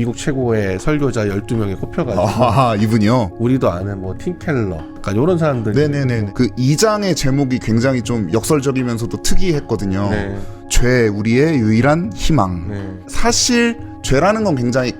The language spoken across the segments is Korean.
미국 최고의 설교자 12명에 꼽혀가지고 아, 이분이요? 우리도 아는 뭐 팀 켈러 그러니까 이런 사람들. 네네네. 그 2장의 제목이 굉장히 좀 역설적이면서도 특이했거든요. 네. 죄 우리의 유일한 희망. 네. 사실 죄라는 건 굉장히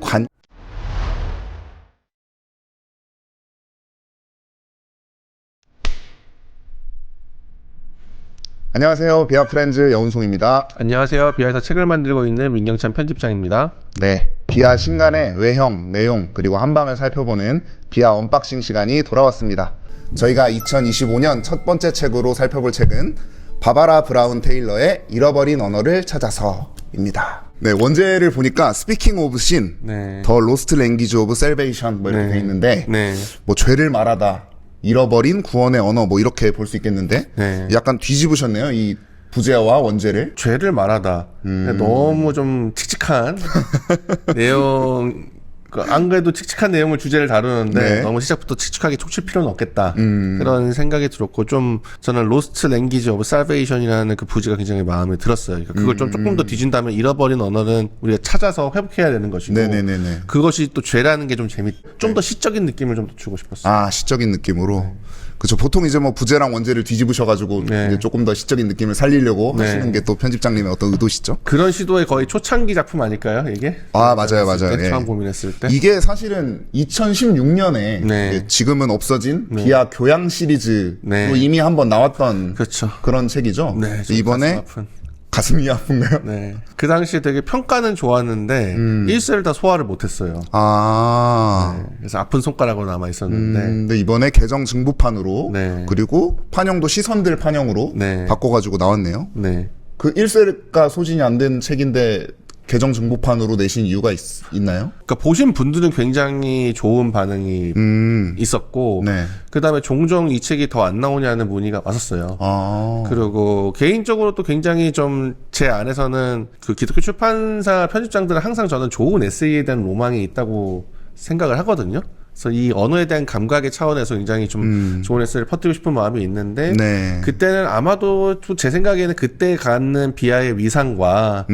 안녕하세요. 비아프렌즈 여운송입니다. 안녕하세요. 비아에서 책을 만들고 있는 민경찬 편집장입니다. 네, 비아 신간의 외형, 내용, 그리고 한방을 살펴보는 비아 언박싱 시간이 돌아왔습니다. 저희가 2025년 첫 번째 책으로 살펴볼 책은 바바라 브라운 테일러의 잃어버린 언어를 찾아서입니다. 네, 원제를 보니까 스피킹 오브 신, 네. 더 로스트 랭귀지 오브 셀베이션 뭐 이렇게 네. 돼 있는데 네. 뭐 죄를 말하다, 잃어버린 구원의 언어 뭐 이렇게 볼 수 있겠는데 네. 약간 뒤집으셨네요, 이 부제와 원제를. 죄를 말하다. 너무 좀 칙칙한 내용. 안 그래도 칙칙한 내용을 주제를 다루는데 네. 너무 시작부터 칙칙하게 촉칠 필요는 없겠다. 그런 생각이 들었고 좀 저는 로스트 랭귀지 오브 살베이션이라는 그 부제가 굉장히 마음에 들었어요. 그러니까 그걸 좀 조금 더 뒤진다면 잃어버린 언어는 우리가 찾아서 회복해야 되는 것이고 네네네네. 그것이 또 죄라는 게 좀 좀 더 시적인 느낌을 좀 더 주고 싶었어요. 아, 시적인 느낌으로. 그렇죠. 보통 이제 뭐 부제랑 원제를 뒤집으셔가지고 네. 이제 조금 더 시적인 느낌을 살리려고 네. 하시는 게 또 편집장님의 어떤 의도시죠. 그런 시도의 거의 초창기 작품 아닐까요, 이게? 아, 맞아요, 맞아요. 때, 예. 처음 고민했을 때. 이게 사실은 2016년에 네. 지금은 없어진 비아 교양 시리즈로 네. 이미 한번 나왔던 그렇죠. 그런 책이죠. 네, 좀 이번에 가슴 아픈. 가슴이 아픈가요? 네. 그 당시에 되게 평가는 좋았는데 일세를 다 소화를 못했어요. 아. 네. 그래서 아픈 손가락으로 남아 있었는데. 근데 이번에 개정 증부판으로 네. 그리고 판형도 시선들 판형으로 네. 바꿔가지고 나왔네요. 네. 그 1세가 소진이 안 된 책인데 개정 증부판으로 내신 이유가 있나요? 그러니까 보신 분들은 굉장히 좋은 반응이 있었고, 네. 그 다음에 종종 이 책이 더 안 나오냐는 문의가 왔었어요. 아. 그리고 개인적으로 또 굉장히 좀 제 안에서는 그 기독교 출판사 편집장들은 항상 저는 좋은 에세이에 대한 로망이 있다고 생각을 하거든요. 그래서 이 언어에 대한 감각의 차원에서 굉장히 좀 좋은 에세이를 퍼뜨리고 싶은 마음이 있는데 네. 그때는 아마도 제 생각에는 그때 갖는 비하의 위상과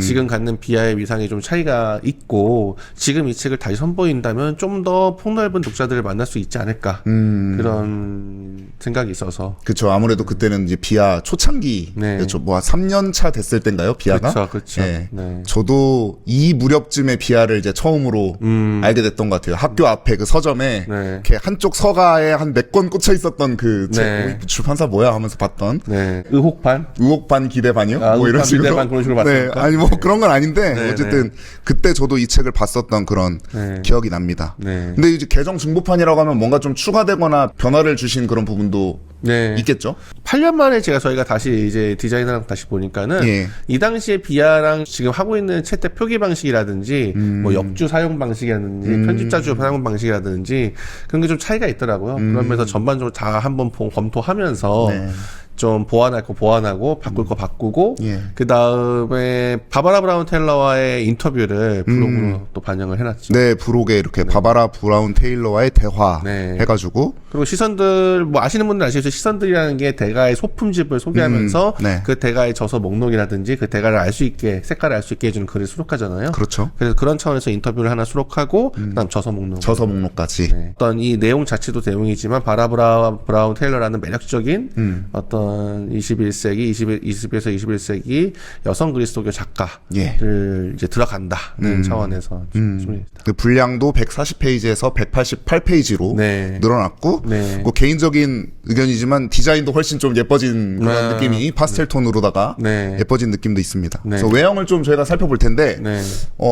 지금 갖는 비하의 위상이 좀 차이가 있고 지금 이 책을 다시 선보인다면 좀 더 폭넓은 독자들을 만날 수 있지 않을까 그런 생각이 있어서. 그렇죠. 아무래도 그때는 이제 비아 초창기, 네. 그렇죠. 뭐 3년 차 됐을 때인가요, 비아가? 그렇죠. 네. 네. 저도 이 무렵쯤에 비아를 이제 처음으로 알게 됐던 것 같아요. 학교 앞에 그 서점에 네. 이렇게 한쪽 서가에 한 몇 권 꽂혀 있었던 그 책, 네. 출판사 뭐야 하면서 봤던. 네. 의혹반? 의혹 반 기대 반이요? 아, 뭐 이런 의혹반, 식으로. 기대 반 그런 식으로 네, 봤습니까? 아니 뭐 그런 건 아닌데 네, 어쨌든 그때 저도 이 책을 봤었던 그런 네. 기억이 납니다. 네. 근데 이제 개정 증부판이라고 하면 뭔가 좀 추가되거나 변화를 주신 그런 부분도 네. 있겠죠? 8년 만에 저희가 다시 이제 디자이너랑 다시 보니까는 예. 이 당시에 비아랑 지금 하고 있는 채택 표기 방식이라든지 뭐 역주 사용 방식이라든지 편집자주 사용 방식이라든지 그런 게 좀 차이가 있더라고요. 그러면서 전반적으로 다 한번 검토하면서 네. 좀 보완할 거 보완하고 바꿀 거 바꾸고 예. 그 다음에 바바라 브라운 테일러와의 인터뷰를 블로그로 또 반영을 해놨죠. 네, 브록에 이렇게 바바라 브라운 테일러와의 대화 네. 해가지고 그리고 시선들 뭐 아시는 분들 아시겠죠. 시선들이라는 게 대가의 소품집을 소개하면서 네. 그 대가의 저서 목록이라든지 그 대가를 알 수 있게 색깔을 알 수 있게 해주는 글을 수록하잖아요. 그렇죠. 그래서 그런 차원에서 인터뷰를 하나 수록하고 그다음 저서 목록. 저서 목록까지. 네. 어떤 이 내용 자체도 내용이지만 바바라 브라운 테일러라는 매력적인 어떤 21세기 20에서 21세기 여성 그리스도교 작가를 이제 들어간다는 차원에서 좀 그 분량도 140페이지에서 188페이지로 네. 늘어났고 네. 뭐 개인적인 의견이지만 디자인도 훨씬 좀 예뻐진 그런 네. 느낌이 파스텔 톤으로다가 네. 예뻐진 느낌도 있습니다. 네. 그래서 외형을 좀 저희가 살펴볼 텐데 네.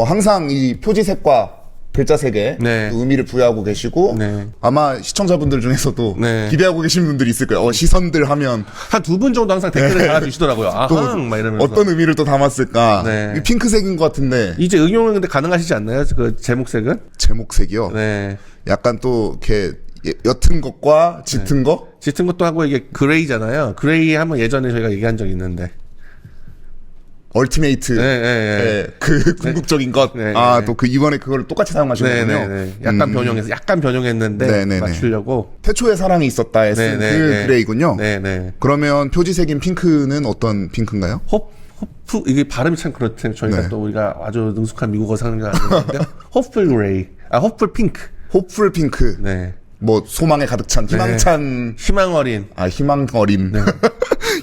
항상 이 표지색과 글자색에 네. 또 의미를 부여하고 계시고 네. 아마 시청자분들 중에서도 네. 기대하고 계신 분들이 있을 거예요. 시선들 하면 한 두 분 정도 항상 댓글을 달아주시더라고요. 또 아항 막 이러면서. 어떤 의미를 또 담았을까? 네. 이 핑크색인 것 같은데 이제 응용은 근데 가능하시지 않나요? 그 제목색은? 제목색이요. 네. 약간 또 이렇게 옅은 것과 짙은 거? 짙은 것도 하고 이게 그레이잖아요. 그레이 한번 예전에 저희가 얘기한 적이 있는데. 얼티메이트. 네, 네, 네. 그 궁극적인 것. 네, 아, 네. 또 그 이번에 그걸 똑같이 사용하시는군요. 네네네. 약간 변형했는데 네네네. 맞추려고. 태초에 사랑이 있었다에 쓴 그 네네네. 그레이군요. 네네. 그러면 표지색인 핑크는 어떤 핑크인가요? 이게 발음이 참 그렇대요. 저희가 네. 또 우리가 아주 능숙한 미국어 사람이 아닌데 호프풀 그레이, 호프풀 핑크. 호프풀 핑크. 네. 뭐 소망에 가득 찬 희망찬 희망 어린. 희망 어린.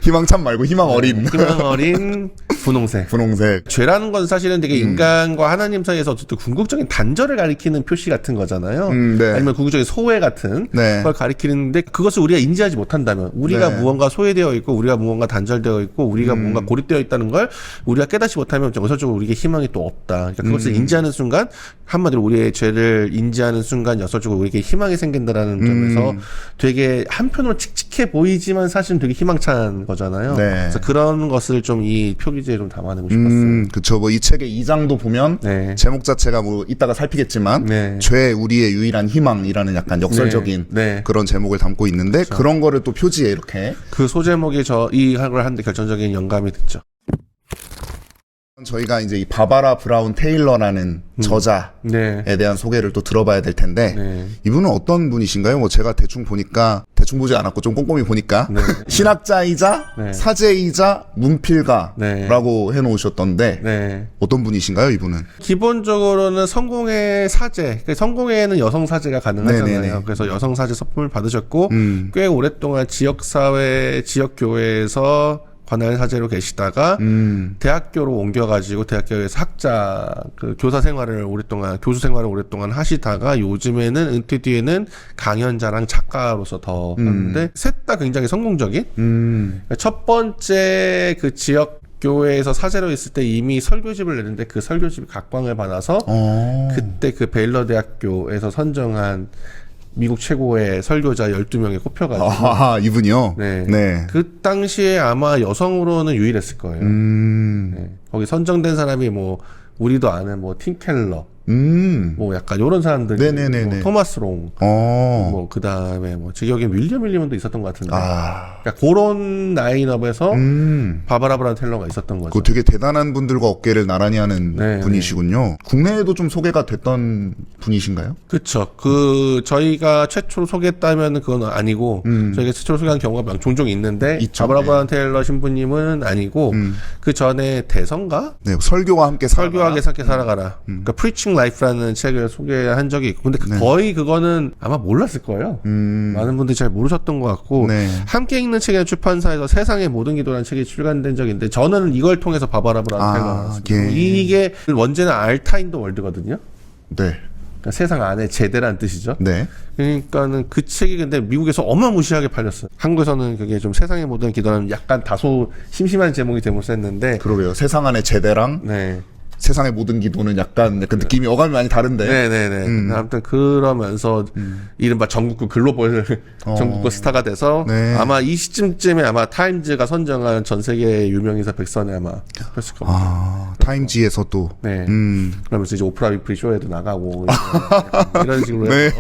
희망찬 말고 희망 어린. 희망 어린 분홍색. 분홍색. 죄라는 건 사실은 되게 인간과 하나님 사이에서 어쨌든 궁극적인 단절을 가리키는 표시 같은 거잖아요. 네. 아니면 궁극적인 소외 같은 네. 걸 가리키는데 그것을 우리가 인지하지 못한다면 우리가 네. 무언가 소외되어 있고 우리가 무언가 단절되어 있고 우리가 뭔가 고립되어 있다는 걸 우리가 깨닫지 못하면 여설적으로 우리에게 희망이 또 없다. 그러니까 그것을 인지하는 순간 한마디로 우리의 죄를 인지하는 순간 여설적으로 우리에게 희망이 생긴다라는 점에서 되게 한편으로 칙칙해 보이지만 사실은 되게 희망찬 거잖아요. 네. 그래서 그런 것을 좀 이 표기지에 좀 담아내고 싶었어요. 그쵸. 뭐 이 책의 2장도 보면 네. 제목 자체가 뭐 이따가 살피겠지만 네. 죄 우리의 유일한 희망이라는 약간 역설적인 네. 그런 제목을 담고 있는데 그런 거를 또 표지에 이렇게 그 소제목이 이 학을 하는데 결정적인 영감이 됐죠. 저희가 이제 이 바바라 브라운 테일러라는 저자에 네. 대한 소개를 또 들어봐야 될 텐데 네. 이분은 어떤 분이신가요? 뭐 제가 대충 보지 않았고 좀 꼼꼼히 보니까 네. 신학자이자 네. 사제이자 문필가라고 해놓으셨던데 네. 어떤 분이신가요, 이분은? 기본적으로는 성공의 사제, 그러니까 성공에는 여성 사제가 가능하잖아요. 네네네. 그래서 여성 사제 서품을 받으셨고 꽤 오랫동안 지역사회, 지역교회에서 관할 사제로 계시다가 대학교로 옮겨가지고 대학교에서 학자 그 교사 생활을 오랫동안 교수 생활을 오랫동안 하시다가 요즘에는 은퇴 뒤에는 강연자랑 작가로서 더 하는데 셋 다 굉장히 성공적인 첫 번째 그 지역 교회에서 사제로 있을 때 이미 설교집을 내는데 그 설교집이 각광을 받아서 그때 그 베일러 대학교에서 선정한 미국 최고의 설교자 12명에 꼽혀가지고 이분이요? 네. 네. 그 당시에 아마 여성으로는 유일했을 거예요. 네. 거기 선정된 사람이 뭐 우리도 아는 뭐 팀 켈러 뭐 약간 요런 사람들이 네네네네. 뭐 토마스 롱 뭐 그다음에 뭐 여기 윌리엄 윌리엄도 있었던 것 같은데 그러니까 그런 라인업에서 바바라 브라운 테일러가 있었던 거죠. 그 되게 대단한 분들과 어깨를 나란히 하는 네, 분이시군요. 국내에도 좀 소개가 됐던 분이신가요? 그렇죠. 그 저희가 최초로 소개했다면 그건 아니고 저희가 최초로 소개한 경우가 종종 있는데 있죠. 바바라 네. 브라운 테일러 신부님은 아니고 그 전에 대선가 네, 설교와 함께 설교하게 함께 살아가라. 그러니까 Preaching Life라는 책을 소개한 적이 있고, 근데 거의 그거는 아마 몰랐을 거예요. 많은 분들이 잘 모르셨던 것 같고, 네. 함께 읽는 책이라는 출판사에서 세상의 모든 기도라는 책이 출간된 적이 있는데, 저는 이걸 통해서 바바라 브라운 테일러가 나왔습니다. 예. 이게 원제는 알타인더 월드거든요. 네. 그러니까 세상 안에 제대라는 뜻이죠. 네. 그러니까는 그 책이 근데 미국에서 어마무시하게 팔렸어요. 한국에서는 그게 좀 세상의 모든 기도라는 약간 다소 심심한 제목이 되물었는데, 그러게요. 세상 안의 제대랑 네. 세상의 모든 기도는 약간 느낌이 어감이 많이 다른데. 네네네. 아무튼 그러면서 이른바 전국구 글로벌 전국구 스타가 돼서 네. 아마 이 시점쯤에 아마 타임즈가 선정한 전 세계 유명인사 100선에 아마 했을 겁니다. 타임지에서 또. 네. 그러면서 이제 오프라 위프리 쇼에도 나가고 이런 식으로 네. 해서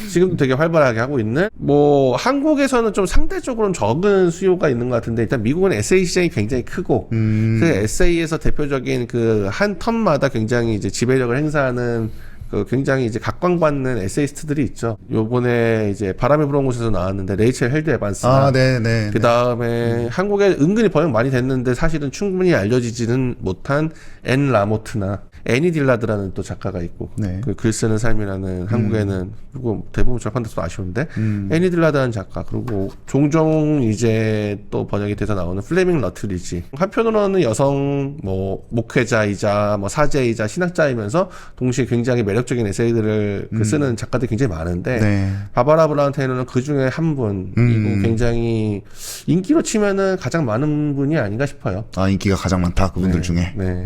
지금도 되게 활발하게 하고 있는 뭐 한국에서는 좀 상대적으로는 적은 수요가 있는 것 같은데 일단 미국은 에세이 시장이 굉장히 크고 그 에세이에서 대표적인 그 한 턴마다 굉장히 이제 지배력을 행사하는 그 굉장히 이제 각광받는 에세이스트들이 있죠. 요번에 이제 바람이 불어온 곳에서 나왔는데 레이첼 헬드 에반스나 네. 그 다음에 한국에 은근히 번역 많이 됐는데 사실은 충분히 알려지지는 못한 앤 라모트나 애니 딜라드라는 또 작가가 있고 네. 그 글 쓰는 삶이라는 한국에는 그리고 대부분 출판돼서 아쉬운데 애니 딜라드라는 작가 그리고 종종 이제 또 번역이 돼서 나오는 플레밍 러틀리지 한편으로는 여성 뭐 목회자이자 뭐 사제이자 신학자이면서 동시에 굉장히 매력적인 에세이들을 그 쓰는 작가들이 굉장히 많은데 네. 바바라 브라운 테일러는 그 중에 한 분이고 굉장히 인기로 치면은 가장 많은 분이 아닌가 싶어요. 인기가 가장 많다 그분들 중에. 네.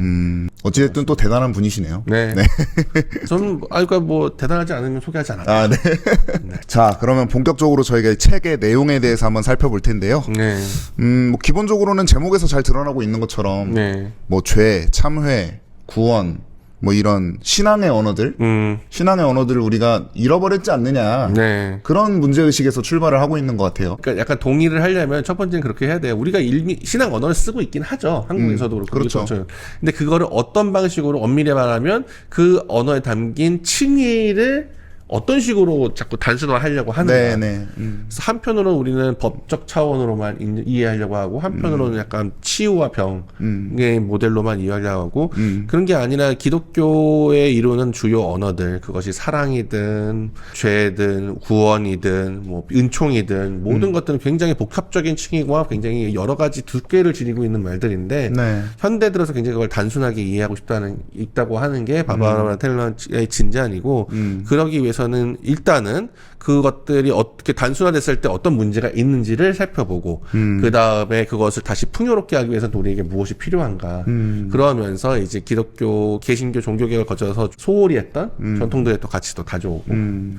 어찌됐든 또 대단한 분이시네요. 네. 저는 그러니까 뭐 대단하지 않으면 소개하지 않아요. 네. 자, 그러면 본격적으로 저희가 책의 내용에 대해서 한번 살펴볼 텐데요. 네. 뭐 기본적으로는 제목에서 잘 드러나고 있는 것처럼 네. 뭐 죄, 참회, 구원, 뭐 이런 신앙의 언어들, 신앙의 언어들을 우리가 잃어버렸지 않느냐. 네. 그런 문제의식에서 출발을 하고 있는 것 같아요. 그러니까 약간 동의를 하려면 첫 번째는 그렇게 해야 돼요. 우리가 신앙 언어를 쓰고 있긴 하죠. 한국에서도 그렇고. 그렇죠. 근데 그거를 어떤 방식으로 엄밀히 말하면 그 언어에 담긴 칭의를 어떤 식으로 자꾸 단순화하려고 하는가. 네네. 그래서 한편으로는 우리는 법적 차원으로만 이해하려고 하고 한편으로는 약간 치유와 병의 모델로만 이해하려고 하고 그런 게 아니라 기독교에 이루는 주요 언어들 그것이 사랑이든 죄든 구원이든 뭐 은총이든 모든 것들은 굉장히 복합적인 층이고 굉장히 여러 가지 두께를 지니고 있는 말들인데 네. 현대 들어서 굉장히 그걸 단순하게 이해하고 있다고 하는 게 바바라 텔러의 진단이고 그러기 위해서는 일단은 그것들이 어떻게 단순화됐을 때 어떤 문제가 있는지를 살펴보고 그 다음에 그것을 다시 풍요롭게 하기 위해서는 우리에게 무엇이 필요한가 그러면서 이제 기독교 개신교 종교개혁을 거쳐서 소홀히 했던 전통들의 또 같이 또 가져오고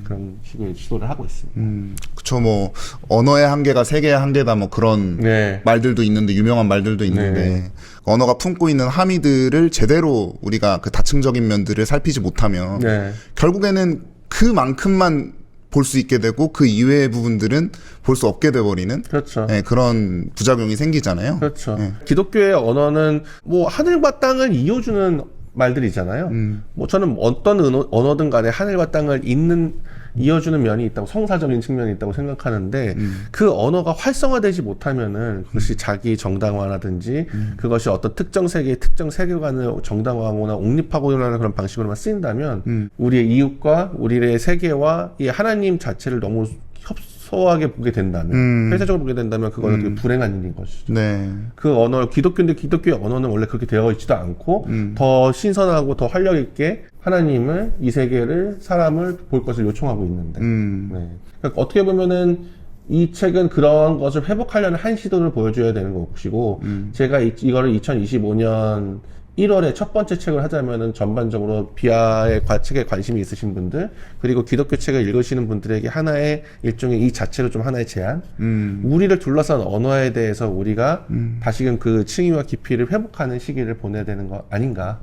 그런 식의 시도를 하고 있습니다. 그쵸, 뭐, 언어의 한계가 세계의 한계다, 뭐 그런 네. 말들도 있는데, 유명한 말들도 있는데, 네. 언어가 품고 있는 함의들을 제대로 우리가 그 다층적인 면들을 살피지 못하면, 네. 결국에는 그만큼만 볼 수 있게 되고, 그 이외의 부분들은 볼 수 없게 돼버리는, 그렇죠. 네, 그런 부작용이 생기잖아요. 그렇죠. 네. 기독교의 언어는 뭐 하늘과 땅을 이어주는 말들이잖아요. 뭐 저는 어떤 언어든 간에 하늘과 땅을 이어주는 면이 있다고 성사적인 측면이 있다고 생각하는데 그 언어가 활성화되지 못하면은 그것이 자기 정당화라든지 그것이 어떤 특정 세계의 특정 세계관을 정당화하거나 옹립하거나 그런 방식으로만 쓰인다면 우리의 이웃과 우리의 세계와 이 하나님 자체를 너무 협소하게 보게 된다면 폐쇄적으로 보게 된다면 그거는 되게 불행한 일인 것이죠. 네. 그 언어 기독교인데 기독교의 언어는 원래 그렇게 되어 있지도 않고 더 신선하고 더 활력 있게 하나님을 이 세계를 사람을 볼 것을 요청하고 있는데 네. 그러니까 어떻게 보면은 이 책은 그런 것을 회복하려는 한 시도를 보여줘야 되는 것이고 제가 이거를 2025년 1월에 첫 번째 책을 하자면은 전반적으로 비하의 책에 관심이 있으신 분들 그리고 기독교 책을 읽으시는 분들에게 하나의 일종의 이 자체로 좀 하나의 제안 우리를 둘러싼 언어에 대해서 우리가 다시금 그 층위와 깊이를 회복하는 시기를 보내야 되는 거 아닌가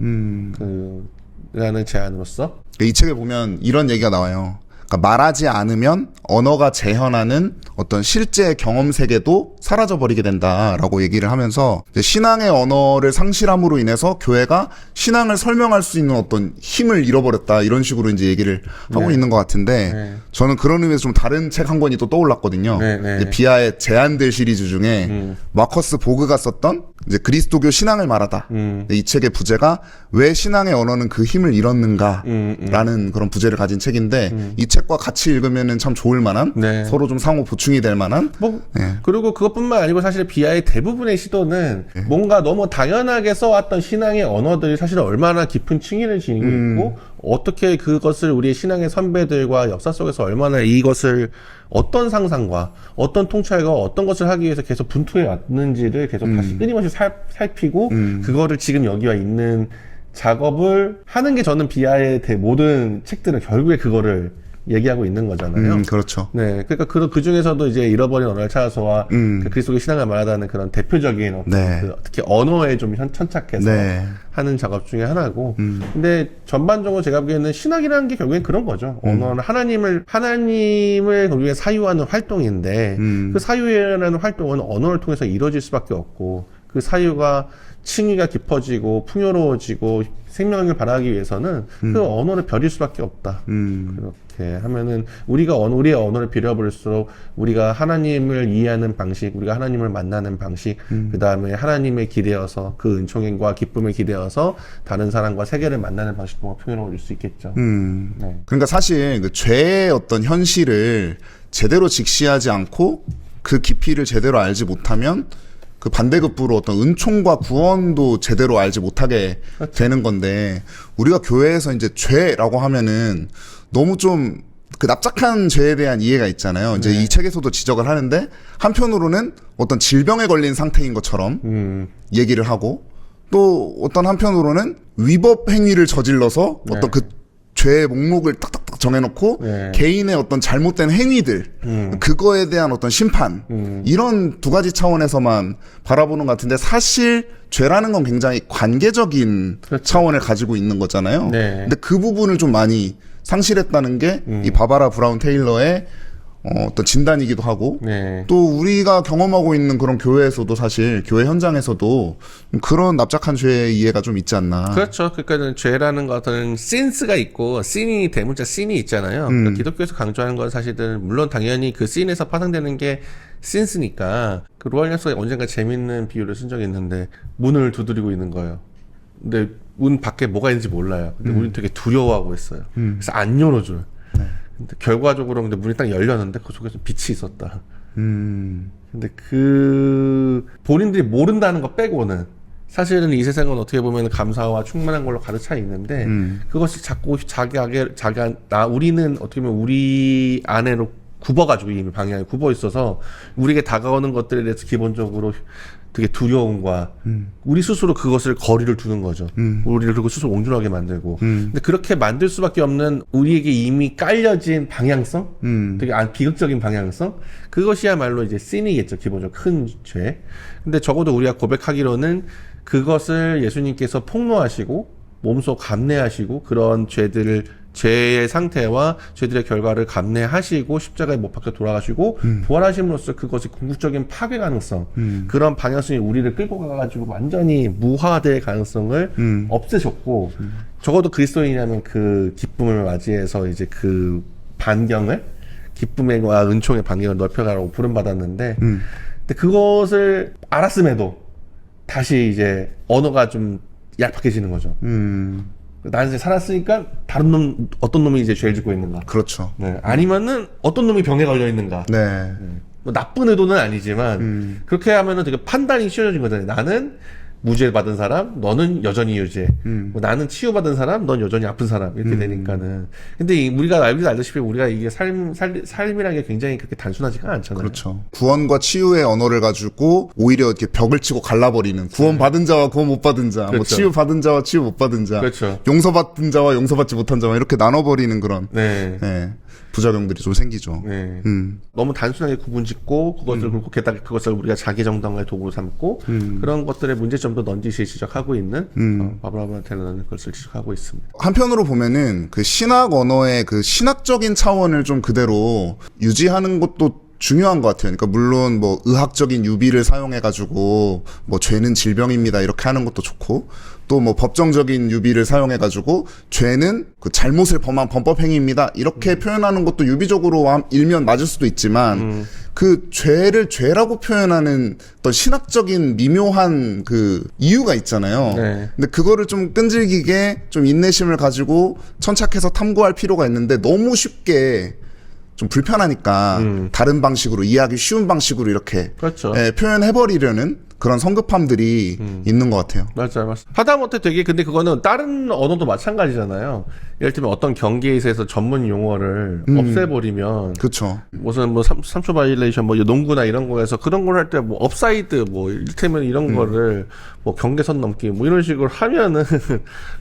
라는 제안으로서 이 책에 보면 이런 얘기가 나와요. 그러니까 말하지 않으면 언어가 재현하는 어떤 실제 경험 세계도 사라져버리게 된다라고 얘기를 하면서 이제 신앙의 언어를 상실함으로 인해서 교회가 신앙을 설명할 수 있는 어떤 힘을 잃어버렸다 이런 식으로 이제 얘기를 하고 있는 것 같은데 저는 그런 의미에서 좀 다른 책 한 권이 또 떠올랐거든요. 이제 비하의 제안들 시리즈 중에 마커스 보그가 썼던 이제 그리스도교 신앙을 말하다. 이 책의 부제가 왜 신앙의 언어는 그 힘을 잃었는가라는 그런 부제를 가진 책인데 이 책과 같이 읽으면은 참 좋을 만한 서로 좀 상호 보충이 될 만한 그리고 그것뿐만 아니고 사실 비하의 대부분의 시도는 뭔가 너무 당연하게 써왔던 신앙의 언어들이 사실 얼마나 깊은 층위를 지니고 있고 어떻게 그것을 우리의 신앙의 선배들과 역사 속에서 얼마나 이것을 어떤 상상과 어떤 통찰과 어떤 것을 하기 위해서 계속 분투해 왔는지를 계속 다시 끊임없이 살피고 그거를 지금 여기와 있는 작업을 하는 게 저는 비하의 모든 책들은 결국에 그거를 얘기하고 있는 거잖아요. 그렇죠. 네, 그러니까 그 중에서도 이제 잃어버린 언어를 찾아서와 그 그리스도의 신앙을 말하다는 그런 대표적인 어떤 그 특히 언어에 좀 천착해서 하는 작업 중에 하나고. 근데 전반적으로 제가 보기에는 신학이라는 게 결국엔 그런 거죠. 언어는 하나님을 거기에 사유하는 활동인데 그 사유라는 활동은 언어를 통해서 이루어질 수밖에 없고 그 사유가 층위가 깊어지고 풍요로워지고 생명을 발휘하기 위해서는 그 언어를 벼릴 수밖에 없다. 그렇게 하면은 우리의 언어를 벼려버릴수록 우리가 하나님을 이해하는 방식, 우리가 하나님을 만나는 방식, 그 다음에 하나님에 기대어서 그 은총과 기쁨에 기대어서 다른 사람과 세계를 만나는 방식도 풍요로워질 수 있겠죠. 네. 그러니까 사실 그 죄의 어떤 현실을 제대로 직시하지 않고 그 깊이를 제대로 알지 못하면 그 반대급부로 어떤 은총과 구원도 제대로 알지 못하게 되는 건데 우리가 교회에서 이제 죄라고 하면은 너무 좀 그 납작한 죄에 대한 이해가 있잖아요. 이제 이 책에서도 지적을 하는데 한편으로는 어떤 질병에 걸린 상태인 것처럼 얘기를 하고 또 어떤 한편으로는 위법 행위를 저질러서 어떤 그 죄의 목록을 딱딱딱 정해놓고 개인의 어떤 잘못된 행위들 그거에 대한 어떤 심판 이런 두 가지 차원에서만 바라보는 것 같은데 사실 죄라는 건 굉장히 관계적인 차원을 가지고 있는 거잖아요. 근데 그 부분을 좀 많이 상실했다는 게 이 바바라 브라운 테일러의 어떤 진단이기도 하고 네. 또 우리가 경험하고 있는 그런 교회에서도 사실 교회 현장에서도 그런 납작한 죄의 이해가 좀 있지 않나. 그렇죠. 그러니까 죄라는 것은 신스가 있고 씬이 대문자 씬이 있잖아요. 그러니까 기독교에서 강조하는 건 사실은 물론 당연히 그 씬에서 파생되는 게 신스니까 그 로알리안스가 언젠가 재밌는 비유를 쓴 적이 있는데 문을 두드리고 있는 거예요. 근데 문 밖에 뭐가 있는지 몰라요. 근데 우리는 되게 두려워하고 있어요. 그래서 안 열어줘요. 근데 결과적으로 근데 문이 딱 열렸는데 그 속에서 빛이 있었다. 근데 그 본인들이 모른다는 거 빼고는 사실은 이 세상은 어떻게 보면 감사와 충만한 걸로 가득 차 있는데 그것이 자꾸 우리는 어떻게 보면 우리 안에로 굽어가지고 이미 방향이 굽어 있어서 우리에게 다가오는 것들에 대해서 기본적으로 되게 두려움과 우리 스스로 그것을 거리를 두는 거죠. 우리를 그리고 스스로 옹졸하게 만들고. 근데 그렇게 만들 수밖에 없는 우리에게 이미 깔려진 방향성, 되게 비극적인 방향성, 그것이야말로 이제 씬이겠죠. 기본적으로 큰 죄. 근데 적어도 우리가 고백하기로는 그것을 예수님께서 폭로하시고 몸소 감내하시고 그런 죄의 상태와 죄들의 결과를 감내하시고 십자가에 못 박혀 돌아가시고 부활하심으로써 그것이 궁극적인 파괴 가능성, 그런 방향성이 우리를 끌고 가가지고 완전히 무화될 가능성을 없애셨고, 적어도 그리스도인이라면 그 기쁨을 맞이해서 이제 그 반경을, 기쁨과 은총의 반경을 넓혀가라고 부름받았는데, 근데 그것을 알았음에도 다시 이제 언어가 좀 얄팍해지는 거죠. 나는 이제 살았으니까 다른 놈, 어떤 놈이 이제 죄를 짓고 있는가. 그렇죠. 네. 아니면은 어떤 놈이 병에 걸려 있는가. 네. 뭐 나쁜 의도는 아니지만 그렇게 하면은 되게 판단이 쉬워진 거잖아요. 나는 무죄 받은 사람, 너는 여전히 유죄. 뭐 나는 치유받은 사람, 넌 여전히 아픈 사람. 이렇게 되니까는. 근데 우리가 알다시피 우리가 이게 삶이라는 게 굉장히 그렇게 단순하지가 않잖아요. 그렇죠. 구원과 치유의 언어를 가지고 오히려 이렇게 벽을 치고 갈라버리는 구원 받은 자와 구원 못 받은 자, 뭐 그렇죠. 치유 받은 자와 치유 못 받은 자, 그렇죠. 용서받은 자와 용서받지 못한 자와 이렇게 나눠버리는 그런 네. 네, 부작용들이 좀 생기죠. 네. 너무 단순하게 구분짓고 그것을 그리고 게다가 그것을 우리가 자기 정당화의 도구로 삼고 그런 것들의 문제점도 넌지시 지적하고 있는 바브라 텔러는 그것을 지적하고 있습니다. 한편으로 보면은 그 신학 언어의 그 신학적인 차원을 좀 그대로 유지하는 것도 중요한 것 같아요. 그러니까 물론 뭐 의학적인 유비를 사용해가지고 뭐 죄는 질병입니다 이렇게 하는 것도 좋고 또 뭐 법정적인 유비를 사용해가지고 죄는 그 잘못을 범한 범법 행위입니다 이렇게 표현하는 것도 유비적으로 일면 맞을 수도 있지만 그 죄를 죄라고 표현하는 어떤 신학적인 미묘한 그 이유가 있잖아요. 네. 근데 그거를 좀 끈질기게 좀 인내심을 가지고 천착해서 탐구할 필요가 있는데 너무 쉽게 좀 불편하니까 다른 방식으로 이해하기 쉬운 방식으로 이렇게 그렇죠. 표현해버리려는 그런 성급함들이 있는 것 같아요. 맞아요. 하다못해 되게 근데 그거는 다른 언어도 마찬가지잖아요. 예를 들면 어떤 경기에 있어서 전문 용어를 없애버리면 그렇죠. 무슨 뭐 3초 바이올레이션 뭐 농구나 이런 거에서 그런 걸 할 때 뭐 업사이드 뭐 이를테면 이런 거를 뭐 경계선 넘기 뭐 이런 식으로 하면은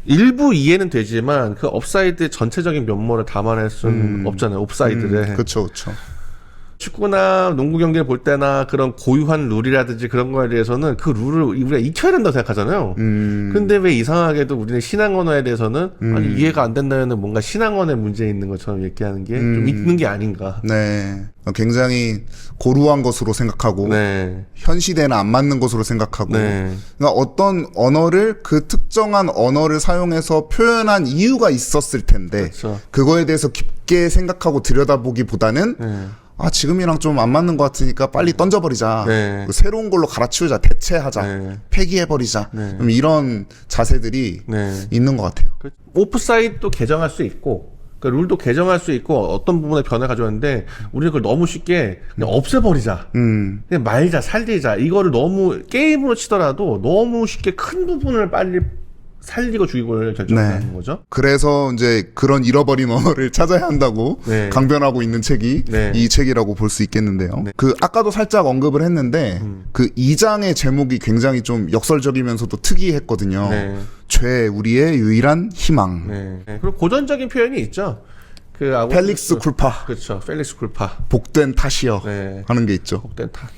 일부 이해는 되지만 그 업사이드 전체적인 면모를 담아낼 수는 없잖아요. 옵사이드를. 그렇죠, 그렇죠. 축구나 농구 경기를 볼 때나 그런 고유한 룰이라든지 그런 거에 대해서는 그 룰을 우리가 익혀야 된다고 생각하잖아요. 근데 왜 이상하게도 우리는 신앙 언어에 대해서는 아니 이해가 안 된다면 뭔가 신앙 언어에 문제 있는 것처럼 얘기하는 게 좀 있는 게 아닌가. 네. 굉장히 고루한 것으로 생각하고 네. 현 시대에는 안 맞는 것으로 생각하고 네. 그러니까 어떤 언어를 그 특정한 언어를 사용해서 표현한 이유가 있었을 텐데 그렇죠. 그거에 대해서 깊게 생각하고 들여다보기보다는 네. 아 지금이랑 좀 안 맞는 것 같으니까 빨리 던져버리자. 네. 새로운 걸로 갈아치우자. 대체하자. 네. 폐기해버리자. 네. 좀 이런 자세들이 네. 있는 것 같아요. 오프사이드도 개정할 수 있고 그러니까 룰도 개정할 수 있고 어떤 부분에 변화를 가져왔는데 우리는 그걸 너무 쉽게 그냥 없애버리자. 그냥 말자, 살리자. 이거를 너무 게임으로 치더라도 너무 쉽게 큰 부분을 빨리 살리고 죽이고를 결정하는 거죠. 그래서 이제 그런 잃어버린 언어를 찾아야 한다고 네. 강변하고 있는 책이 네. 이 책이라고 볼 수 있겠는데요. 그 아까도 살짝 언급을 했는데 그 2장의 제목이 굉장히 좀 역설적이면서도 특이했거든요. 네. 죄 우리의 유일한 희망. 네. 그리고 고전적인 표현이 있죠. 그 펠릭스 쿨파. 그렇죠. 펠릭스 쿨파. 복된 탓이여 네. 하는 게 있죠. 복된 탓.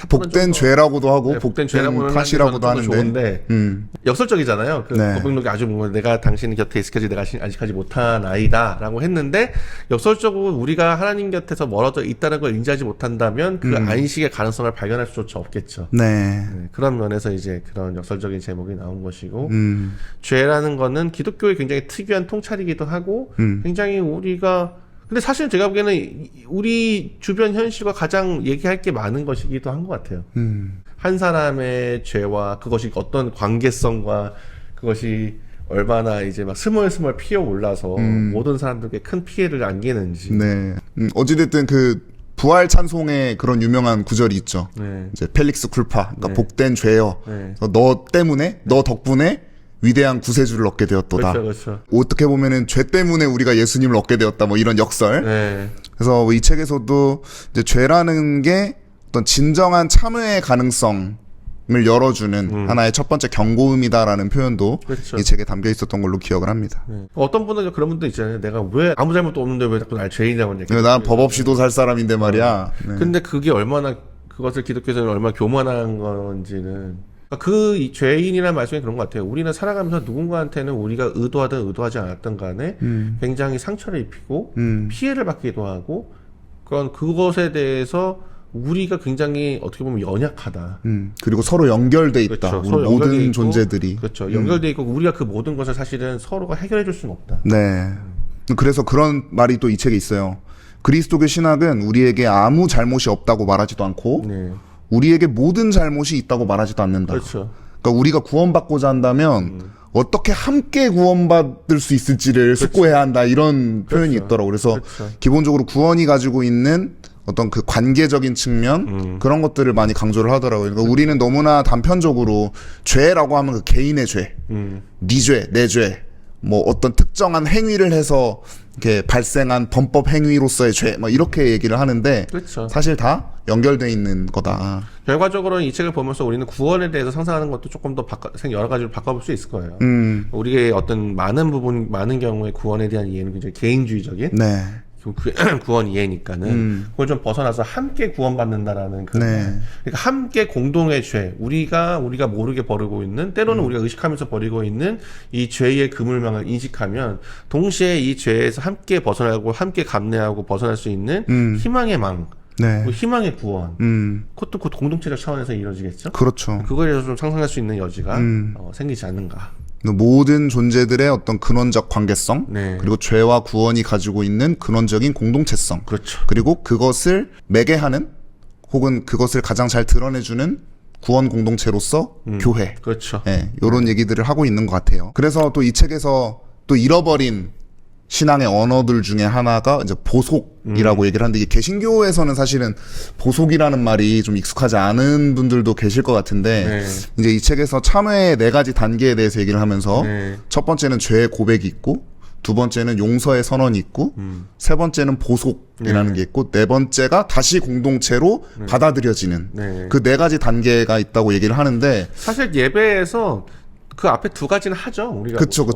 복된 죄라고도 하고 네, 복된 죄라고는 탓이라고도 하는데 좋은데 역설적이잖아요. 그 네. 고백록이 아주 뭔가 내가 당신 곁에 있을까지 내가 아직까지 못한 아이다라고 했는데 역설적으로 우리가 하나님 곁에서 멀어져 있다는 걸 인지하지 못한다면 그 안식의 가능성을 발견할 수조차 없겠죠. 네. 네, 그런 면에서 이제 그런 역설적인 제목이 나온 것이고 죄라는 거는 기독교의 굉장히 특유한 통찰이기도 하고 굉장히 우리가 근데 사실 제가 보기에는 우리 주변 현실과 가장 얘기할 게 많은 것이기도 한 것 같아요. 한 사람의 죄와 그것이 어떤 관계성과 그것이 얼마나 이제 막 스멀스멀 피어 올라서 모든 사람들에게 큰 피해를 안기는지. 네. 어찌됐든 그 부활 찬송의 그런 유명한 구절이 있죠. 네. 이제 펠릭스 쿨파, 그러니까 네. 복된 죄여. 네. 너 때문에, 너 덕분에 위대한 구세주를 얻게 되었도다. 그렇죠, 그렇죠. 어떻게 보면은 죄 때문에 우리가 예수님을 얻게 되었다. 뭐 이런 역설. 네. 그래서 이 책에서도 이제 죄라는 게 어떤 진정한 참회의 가능성을 열어주는 하나의 첫 번째 경고음이다라는 표현도 그렇죠. 이 책에 담겨 있었던 걸로 기억을 합니다. 네. 어떤 분은 그런 분도 있잖아요. 내가 왜 아무 잘못도 없는데 왜 자꾸 날 죄인이라고 얘기해. 난 법 없이도 살 사람인데 말이야. 네. 근데 그게 얼마나 그것을 기독교에서는 얼마나 교만한 건지는 그 죄인이라는 말씀이 그런 것 같아요. 우리는 살아가면서 누군가한테는 우리가 의도하든 의도하지 않았든 간에 굉장히 상처를 입히고 피해를 받기도 하고 그것에 대해서 우리가 굉장히 어떻게 보면 연약하다. 그리고 서로 연결돼 있다. 그렇죠. 우리 서로 연결돼 모든 있고, 존재들이. 그렇죠. 연결돼 있고 우리가 그 모든 것을 사실은 서로가 해결해 줄 수는 없다. 네. 그래서 그런 말이 또 이 책에 있어요. 그리스도교 신학은 우리에게 아무 잘못이 없다고 말하지도 않고 네. 우리에게 모든 잘못이 있다고 말하지도 않는다. 그렇죠. 그러니까 우리가 구원받고자 한다면 어떻게 함께 구원받을 수 있을지를 숙고해야 한다. 이런 표현이 있더라고요. 그래서 그렇죠. 기본적으로 구원이 가지고 있는 어떤 그 관계적인 측면 그런 것들을 많이 강조를 하더라고요. 그러니까 우리는 너무나 단편적으로 죄라고 하면 그 개인의 죄, 네 죄, 내 죄, 뭐 어떤 특정한 행위를 해서 이렇게 발생한 범법 행위로서의 죄, 뭐 이렇게 얘기를 하는데 그렇죠. 사실 다 연결돼 있는 거다. 결과적으로는 이 책을 보면서 우리는 구원에 대해서 상상하는 것도 조금 더 여러 가지로 바꿔볼 수 있을 거예요. 우리의 어떤 많은 경우에 구원에 대한 이해는 굉장히 개인주의적인 네. 구원 이해니까는 그걸 좀 벗어나서 함께 구원받는다라는 그런 네. 그러니까 함께 공동의 죄 우리가 모르게 버리고 있는 때로는 우리가 의식하면서 버리고 있는 이 죄의 그물망을 인식하면 동시에 이 죄에서 함께 벗어나고 함께 감내하고 벗어날 수 있는 희망의 망 네. 희망의 구원 그것도 그 공동체적 차원에서 이루어지겠죠. 그렇죠. 그거에 대해서 좀 상상할 수 있는 여지가 생기지 않는가. 모든 존재들의 어떤 근원적 관계성, 네. 그리고 죄와 구원이 가지고 있는 근원적인 공동체성, 그렇죠. 그리고 그것을 매개하는 혹은 그것을 가장 잘 드러내주는 구원 공동체로서 교회, 그렇죠. 예, 이런 얘기들을 하고 있는 것 같아요. 그래서 또 이 책에서 또 잃어버린 신앙의 언어들 중에 하나가 이제 보속이라고 얘기를 하는데, 이게 개신교에서는 사실은 보속이라는 말이 좀 익숙하지 않은 분들도 계실 것 같은데, 네. 이제 이 책에서 참회의 4가지 단계에 대해서 얘기를 하면서, 네. 첫 번째는 죄의 고백이 있고, 두 번째는 용서의 선언이 있고, 세 번째는 보속이라는 게 있고, 네 번째가 다시 공동체로 받아들여지는 네. 그 4가지 단계가 있다고 얘기를 하는데, 사실 예배에서 그 앞에 두 가지는 하죠. 우리가 그쵸.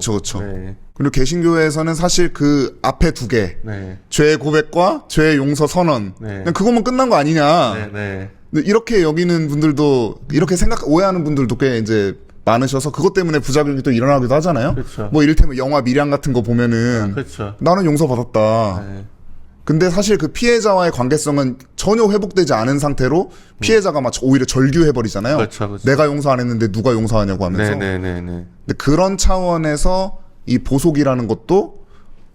네. 그리고 개신교에서는 사실 그 앞에 2개, 네. 죄의 고백과 죄의 용서 선언, 네. 그냥 그것만 끝난 거 아니냐. 네. 네. 근데 이렇게 여기는 분들도, 이렇게 오해하는 분들도 꽤 이제 많으셔서 그것 때문에 부작용이 또 일어나기도 하잖아요. 그쵸. 뭐 이를테면 영화 미량 같은 거 보면은 그렇죠. 나는 용서받았다. 네. 근데 사실 그 피해자와의 관계성은 전혀 회복되지 않은 상태로 피해자가 막 오히려 절규해버리잖아요. 그렇죠. 내가 용서 안 했는데 누가 용서하냐고 하면서. 네. 근데 그런 차원에서 이 보속이라는 것도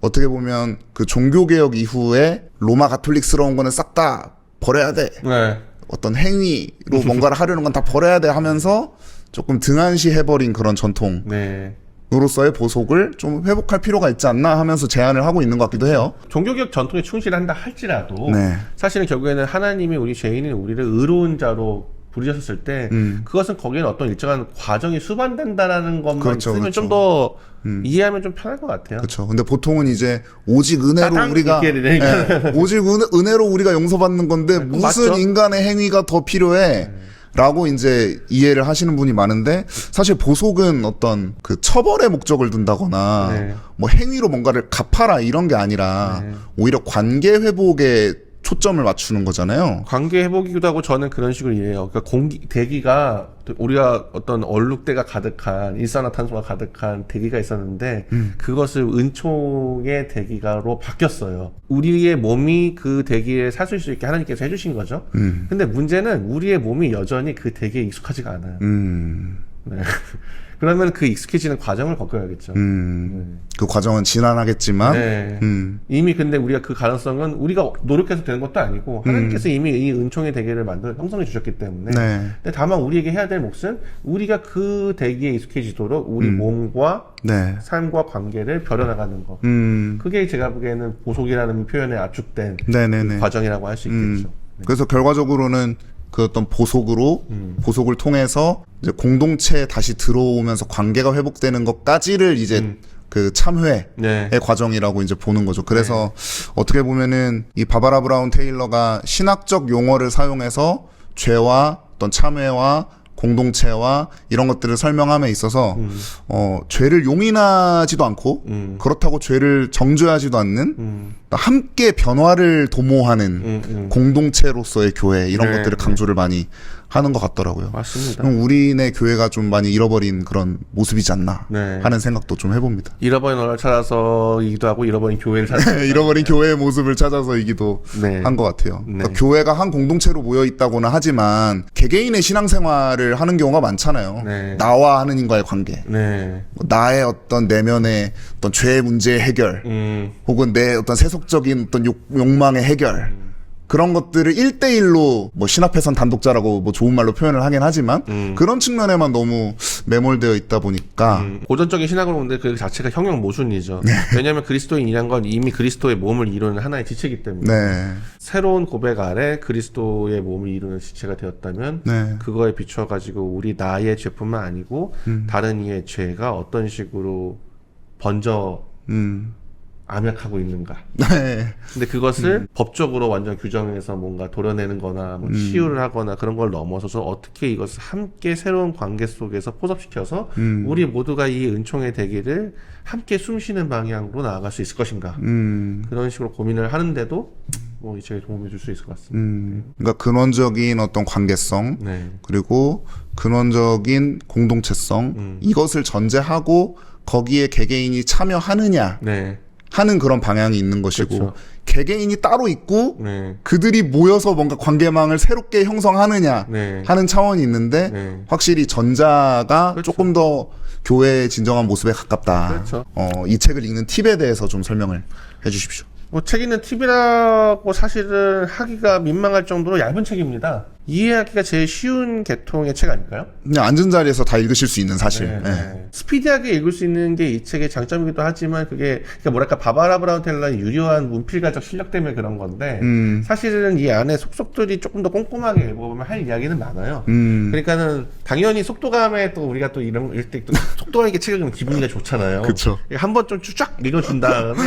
어떻게 보면 그 종교개혁 이후에 로마 가톨릭스러운 거는 싹 다 버려야 돼. 네. 어떤 행위로 뭔가를 하려는 건 다 버려야 돼 하면서 조금 등한시해버린 그런 전통. 네. 으로서의 보속을 좀 회복할 필요가 있지 않나 하면서 제안을 하고 있는 것 같기도 해요. 종교개혁 전통에 충실한다 할지라도 네. 사실은 결국에는 하나님이 우리 죄인인 우리를 의로운 자로 부르셨을 때 그것은 거기에는 어떤 일정한 과정이 수반된다는 것만 그렇죠, 있으면 그렇죠. 좀 더 이해하면 좀 편할 것 같아요. 그렇죠. 근데 보통은 이제 오직 은혜로 따당 우리가 이렇게 되니까. 오직 은혜로 우리가 용서받는 건데 무슨 맞죠? 인간의 행위가 더 필요해? 라고 이제 이해를 하시는 분이 많은데, 사실 보속은 어떤 그 처벌의 목적을 둔다거나 네. 뭐 행위로 뭔가를 갚아라 이런 게 아니라 네. 오히려 관계 회복에 초점을 맞추는 거잖아요. 관계 회복이기도 하고 저는 그런 식으로 이해해요. 그러니까 대기가 우리가 어떤 얼룩대가 가득한 일산화탄소가 가득한 대기가 있었는데 그것을 은총의 대기가로 바뀌었어요. 우리의 몸이 그 대기에 살 수 있게 하나님께서 해주신 거죠. 근데 문제는 우리의 몸이 여전히 그 대기에 익숙하지가 않아요. 네. 그러면 그 익숙해지는 과정을 겪어야겠죠. 그 과정은 지난하겠지만 네. 이미 근데 우리가 그 가능성은 우리가 노력해서 되는 것도 아니고 하나님께서 이미 이 은총의 대기를 형성해 주셨기 때문에 네. 근데 다만 우리에게 해야 될 몫은 우리가 그 대기에 익숙해지도록 우리 몸과 네. 삶과 관계를 벼려나가는 거. 그게 제가 보기에는 보속이라는 표현에 압축된 네네네. 과정이라고 할 수 있겠죠. 그래서 결과적으로는 그 어떤 보속을 통해서 이제 공동체에 다시 들어오면서 관계가 회복되는 것까지를 이제 그 참회의 네. 과정이라고 이제 보는 거죠. 그래서 어떻게 보면은 이 바바라 브라운 테일러가 신학적 용어를 사용해서 죄와 어떤 참회와 공동체와 이런 것들을 설명함에 있어서 죄를 용인하지도 않고 그렇다고 죄를 정죄하지도 않는 함께 변화를 도모하는 공동체로서의 교회 이런 네, 것들을 강조를 많이 하는 것 같더라고요. 맞습니다. 그럼 우리네 교회가 좀 많이 잃어버린 그런 모습이지 않나 네. 하는 생각도 좀 해봅니다. 잃어버린 언어를 찾아서이기도 하고 잃어버린 교회를 찾아서 잃어버린 교회의 모습을 찾아서이기도 네. 한 것 같아요. 네. 그러니까 교회가 한 공동체로 모여 있다고는 하지만 개개인의 신앙생활을 하는 경우가 많잖아요. 네. 나와 하느님과의 관계, 네. 나의 어떤 내면의 어떤 죄 문제의 해결, 혹은 내 어떤 세속적인 어떤 욕망의 해결. 그런 것들을 1대1로 뭐 신합회선 단독자라고 뭐 좋은 말로 표현을 하긴 하지만 그런 측면에만 너무 매몰되어 있다 보니까 고전적인 신학으로 보는데 그 자체가 형용 모순이죠. 왜냐하면 그리스도인이란 건 이미 그리스도의 몸을 이루는 하나의 지체이기 때문에 네. 새로운 고백 아래 그리스도의 몸을 이루는 지체가 되었다면 네. 그거에 비춰가지고 우리 나의 죄뿐만 아니고 다른 이의 죄가 어떤 식으로 번져 암약하고 있는가. 네. 근데 그것을 법적으로 완전 규정해서 뭔가 도려내는 거나 뭐 치유를 하거나 그런 걸 넘어서서 어떻게 이것을 함께 새로운 관계 속에서 포섭시켜서 우리 모두가 이 은총의 대기를 함께 숨쉬는 방향으로 나아갈 수 있을 것인가. 그런 식으로 고민을 하는데도 뭐 이 책에 도움이 줄 수 있을 것 같습니다. 그러니까 근원적인 어떤 관계성 네. 그리고 근원적인 공동체성 이것을 전제하고 거기에 개개인이 참여하느냐 네. 하는 그런 방향이 있는 것이고 그렇죠. 개개인이 따로 있고 네. 그들이 모여서 뭔가 관계망을 새롭게 형성하느냐 네. 하는 차원이 있는데 네. 확실히 전자가 그렇죠. 조금 더 교회의 진정한 모습에 가깝다. 그렇죠. 이 책을 읽는 팁에 대해서 좀 설명을 해주십시오. 뭐 책 읽는 팁이라고 사실은 하기가 민망할 정도로 얇은 책입니다. 이해하기가 제일 쉬운 계통의 책 아닐까요? 그냥 앉은 자리에서 다 읽으실 수 있는 사실. 네, 네. 네. 스피디하게 읽을 수 있는 게 이 책의 장점이기도 하지만 그게 그러니까 뭐랄까 바바라 브라운 테일러의 유려한 문필가적 실력 때문에 그런 건데 사실은 이 안에 속속들이 조금 더 꼼꼼하게 읽어보면 할 이야기는 많아요. 그러니까는 당연히 속도감에 또 우리가 또 이런 일때 또 속도감있게 책을 읽으면 기분이 좋잖아요. 그쵸. 한번 좀 쫙 읽어준 다음에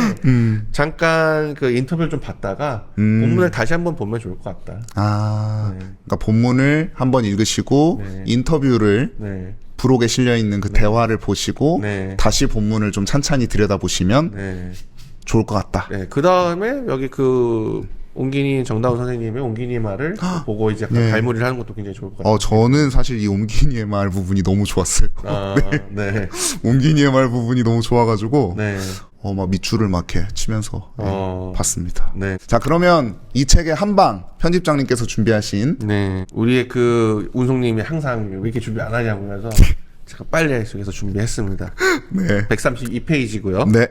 잠깐 그 인터뷰를 좀 봤다가 본문을 다시 한번 보면 좋을 것 같다. 그러니까 본문을 한번 읽으시고 네. 인터뷰를 네. 부록에 실려 있는 그 대화를 보시고 네. 다시 본문을 좀 찬찬히 들여다보시면 네. 좋을 것 같다. 네, 그 다음에 여기 그 옹기니 정다운 선생님의 옹기니 말을 보고 이제 약간 네. 발물이를 하는 것도 굉장히 좋을 것 같아요. 저는 사실 이 옹기니의 말 부분이 너무 좋았어요. 네. 옹기니의 말 부분이 너무 좋아가지고 네. 막 밑줄을 막 이렇게 치면서 봤습니다. 네. 자, 그러면 이 책의 한방 편집장님께서 준비하신 네. 우리의 그 운송님이 항상 왜 이렇게 준비 안 하냐고 해서 제가 빨리 속에서 준비했습니다. 네. 132페이지고요. 네.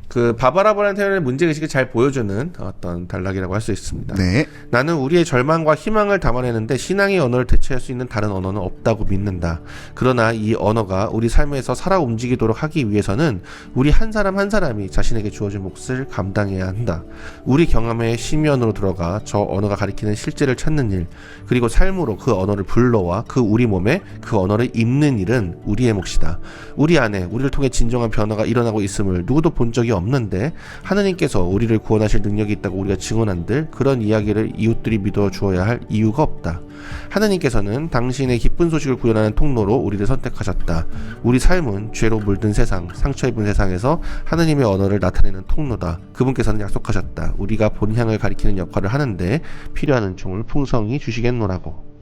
그 바바라 브라운 테일러의 문제의식을 잘 보여주는 어떤 단락이라고 할 수 있습니다. 네. 나는 우리의 절망과 희망을 담아내는데 신앙의 언어를 대체할 수 있는 다른 언어는 없다고 믿는다. 그러나 이 언어가 우리 삶에서 살아 움직이도록 하기 위해서는 우리 한 사람 한 사람이 자신에게 주어진 몫을 감당해야 한다. 우리 경험의 심연으로 들어가 저 언어가 가리키는 실제를 찾는 일, 그리고 삶으로 그 언어를 불러와 그 우리 몸에 그 언어를 입는 일은 우리의 몫이다. 우리 안에 우리를 통해 진정한 변화가 일어나고 있음을 누구도 본 적이 없는 없는데 하느님께서 우리를 구원하실 능력이 있다고 우리가 증언한들 그런 이야기를 이웃들이 믿어 주어야 할 이유가 없다. 하느님께서는 당신의 기쁜 소식을 구현하는 통로로 우리를 선택하셨다. 우리 삶은 죄로 물든 세상, 상처 입은 세상에서 하느님의 언어를 나타내는 통로다. 그분께서는 약속하셨다. 우리가 본향을 가리키는 역할을 하는데 필요한 은총을 풍성히 주시겠노라고.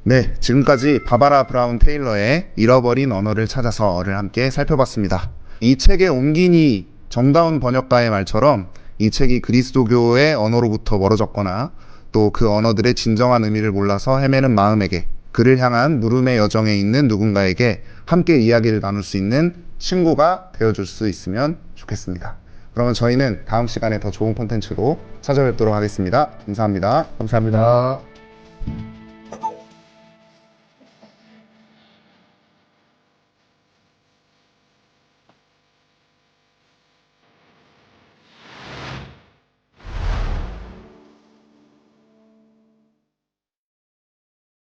네, 지금까지 바바라 브라운 테일러의 잃어버린 언어를 찾아서를 함께 살펴봤습니다. 이 책의 옮기니 정다운 번역가의 말처럼 이 책이 그리스도교의 언어로부터 멀어졌거나 또 그 언어들의 진정한 의미를 몰라서 헤매는 마음에게, 그를 향한 물음의 여정에 있는 누군가에게 함께 이야기를 나눌 수 있는 친구가 되어줄 수 있으면 좋겠습니다. 그러면 저희는 다음 시간에 더 좋은 콘텐츠로 찾아뵙도록 하겠습니다. 감사합니다. 감사합니다.